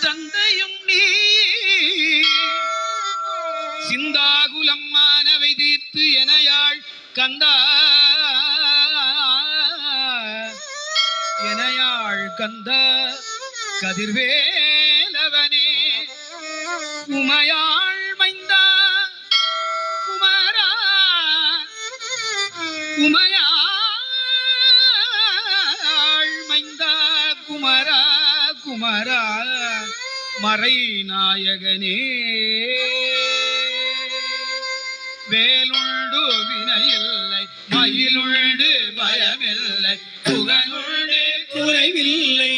தந்தையும் நீ சிந்தாகுலம் மானவை தீர்த்து எனையாள் கந்தா எனையாள் கந்தா கதிர்வேலவனே உமையாள் மைந்தா குமரா உமையாள் மைந்தா குமரா குமரா மறை நாயகனே வேலுண்டு வினையில்லை மயிலுண்டு பயமில்லை புகழுண்டு குறைவில்லை